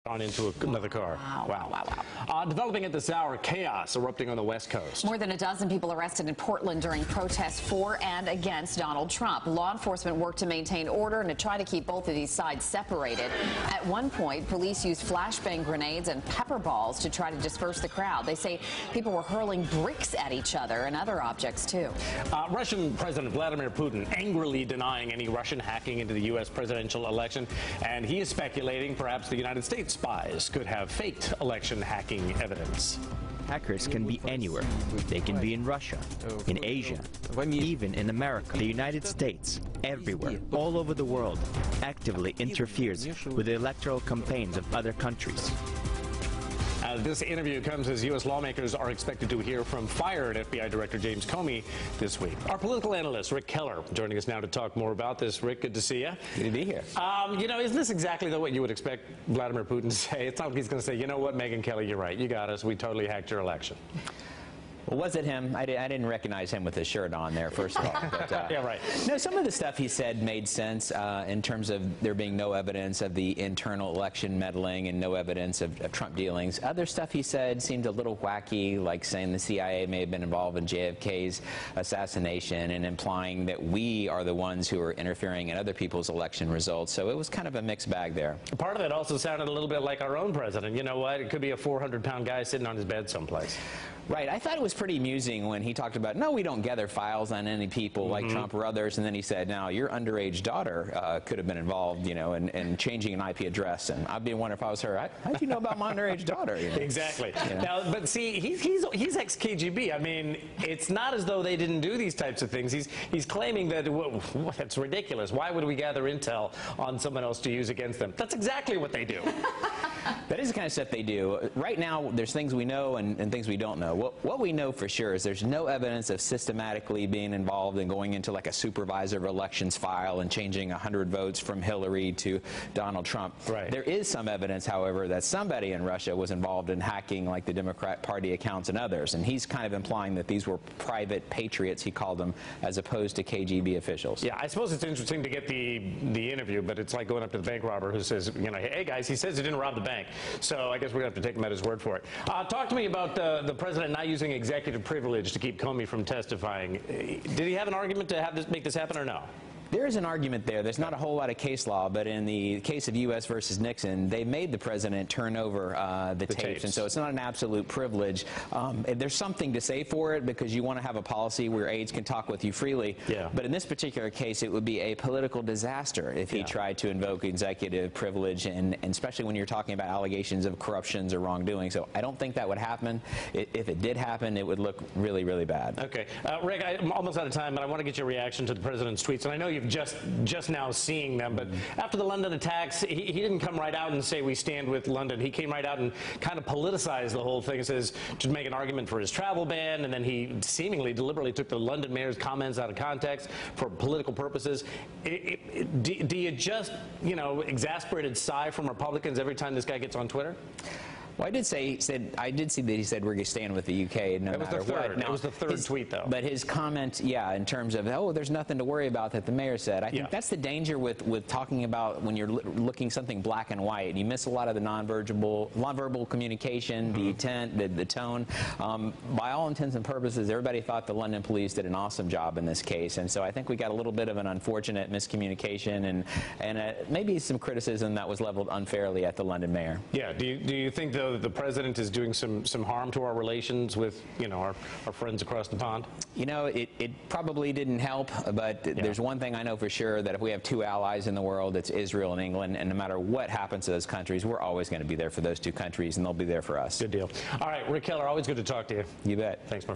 on into another car. Wow. Developing at this hour, chaos erupting on the West Coast. More than a dozen people arrested in Portland during protests for and against Donald Trump. Law enforcement worked to maintain order and to try to keep both of these sides separated. At one point, police used flashbang grenades and pepper balls to try to disperse the crowd. They say people were hurling bricks at each other and other objects, too. Russian President Vladimir Putin angrily denying any Russian hacking into the U.S. presidential election, and he is speculating perhaps the United States spies could have faked election hacking evidence. Hackers can be anywhere. They can be in Russia, in Asia, even in America. The United States, everywhere, all over the world, actively interferes with the electoral campaigns of other countries. This interview comes as U.S. lawmakers are expected to hear from fired FBI Director James Comey this week. Our political analyst, Rick Keller, joining us now to talk more about this. Rick, good to see you. Good to be here. You know, isn't this exactly what you would expect Vladimir Putin to say? It's not like he's going to say, you know what, Megyn Kelly, you're right. You got us. We totally hacked your election. Well, was it him? I didn't recognize him with his shirt on there, first of all. But, yeah, right. No, some of the stuff he said made sense in terms of there being no evidence of the internal election meddling and no evidence of Trump dealings. Other stuff he said seemed a little wacky, like saying the CIA may have been involved in JFK's assassination and implying that we are the ones who are interfering in other people's election results. So it was kind of a mixed bag there. Part of it also sounded a little bit like our own president. You know what? It could be a 400-pound guy sitting on his bed someplace. Right. I thought it was pretty amusing when he talked about, no, we don't gather files on any people like Trump or others. And then he said, now, your underage daughter could have been involved, you know, in changing an IP address. And I'd be wondering if I was her, how do you know about my underage daughter? You know? Exactly. You know? Now, but see, he's ex-KGB. I mean, it's not as though they didn't do these types of things. He's claiming that that's ridiculous. Why would we gather intel on someone else to use against them? That's exactly what they do. That is the kind of stuff they do. Right now, there's things we know and things we don't know. What we know for sure is there's no evidence of systematically being involved in going into like a supervisor of elections file and changing 100 votes from Hillary to Donald Trump. Right. There is some evidence, however, that somebody in Russia was involved in hacking like the Democrat Party accounts and others. And he's kind of implying that these were private patriots, he called them, as opposed to KGB officials. Yeah, I suppose it's interesting to get the interview, but it's like going up to the bank robber who says, you know, hey guys, he says he didn't rob the bank. So I guess we're going to have to take him at his word for it. Talk to me about the president not using executive privilege to keep Comey from testifying. Did he have an argument to make this happen or no? There is an argument there. There's not a whole lot of case law, but in the case of U.S. versus Nixon, they made the president turn over the tapes, and so it's not an absolute privilege. There's something to say for it because you want to have a policy where aides can talk with you freely. Yeah. But in this particular case, it would be a political disaster if he tried to invoke executive privilege, and especially when you're talking about allegations of corruptions or wrongdoing. So I don't think that would happen. If it did happen, it would look really, really bad. Okay. Rick, I'm almost out of time, but I want to get your reaction to the president's tweets. And I know you've just now seeing them, but after the London attacks, he didn't come right out and say we stand with London. He came right out and kind of politicized the whole thing, says to make an argument for his travel ban, and then he seemingly deliberately took the London mayor's comments out of context for political purposes. Do you just, you know, exasperated sigh from Republicans every time this guy gets on Twitter? Well, I did see that he said we're going to stand with the UK no matter what. Now, it was the third tweet, though. But his comment, yeah, in terms of, oh, there's nothing to worry about that the mayor said. I think that's the danger with talking about when you're looking something black and white. You miss a lot of the nonverbal communication, the intent, the tone. By all intents and purposes, everybody thought the London police did an awesome job in this case, and so I think we got a little bit of an unfortunate miscommunication and maybe some criticism that was leveled unfairly at the London mayor. Yeah. Do you think, though, that the president is doing some harm to our relations with, you know, our friends across the pond? You know, it probably didn't help, but there's one thing I know for sure, that if we have two allies in the world, it's Israel and England, and no matter what happens to those countries, we're always going to be there for those two countries, and they'll be there for us. Good deal. All right, Rick Keller, always good to talk to you. You bet. Thanks, my friend.